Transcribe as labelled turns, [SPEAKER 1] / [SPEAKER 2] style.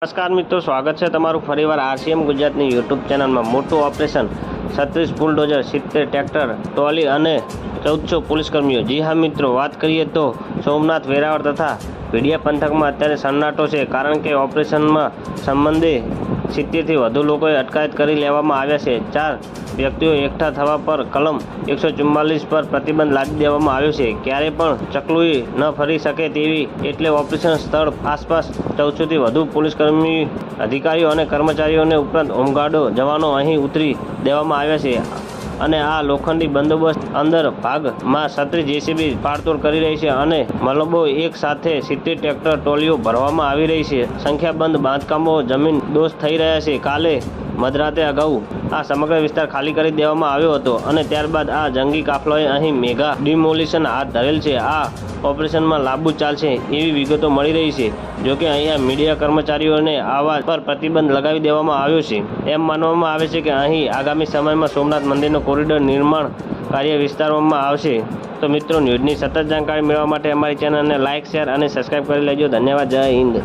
[SPEAKER 1] નમસ્કાર મિત્રો, સ્વાગત છે તમારું ફરીવાર આરસીએમ ગુજરાતની યુટ્યુબ ચેનલમાં। મોટું ઓપરેશન 36 બુલડોઝર, 70 ટ્રેક્ટર ટ્રોલી અને 1400 પોલીસકર્મીઓ। જી હા મિત્રો, વાત કરીએ તો સોમનાથ, વેરાવળ તથા ભીડિયા પંથકમાં અત્યારે સન્નાટો છે, કારણ કે ઓપરેશનમાં સંબંધે 70થી વધુ લોકોએ અટકાયત કરી લેવામાં આવ્યા છે। 4 વ્યક્તિઓ એકઠા થવા પર કલમ 144 પર પ્રતિબંધ લાદી દેવામાં આવ્યો છે। ક્યારે પણ ચકલુઈ ન ફરી શકે તેવી એટલે ઓપરેશન સ્થળ આસપાસ 1400થી વધુ પોલીસકર્મી, અધિકારીઓ અને કર્મચારીઓને ઉપરાંત હોમગાર્ડો જવાનો અહીં ઉતરી દેવામાં આવ્યા છે અને આ લોખંડી બંદોબસ્ત અંદર ભાગમાં 36 જેસીબી પાડતોડ કરી રહી છે અને મલબો એક સાથે 70 ટ્રેક્ટર ટ્રોલીઓ ભરવામાં આવી રહી છે। સંખ્યાબંધ બાંધકામો જમીન દોષ થઈ રહ્યા છે। કાલે મધરાતે અગાઉ આ સમગ્ર વિસ્તાર ખાલી કરી દેવામાં આવ્યો હતો અને ત્યારબાદ આ જંગી કાફલાએ અહીં મેગા ડિમોલિશન હાથ ધરેલ છે। આ ઓપરેશનમાં લાંબુ ચાલશે એવી વિગતો મળી રહી છે। જોકે અહીંયા મીડિયા કર્મચારીઓને આવા પર પ્રતિબંધ લગાવી દેવામાં આવ્યો છે। એમ માનવામાં આવે છે કે અહીં આગામી સમયમાં સોમનાથ મંદિરનો કોરિડોર નિર્માણ કાર્ય વિસ્તારવામાં આવશે। તો મિત્રો, ન્યૂઝની સતત જાણકારી મેળવવા માટે અમારી ચેનલને લાઇક, શેર અને સબસ્ક્રાઈબ કરી લેજો। ધન્યવાદ। જય હિન્દ।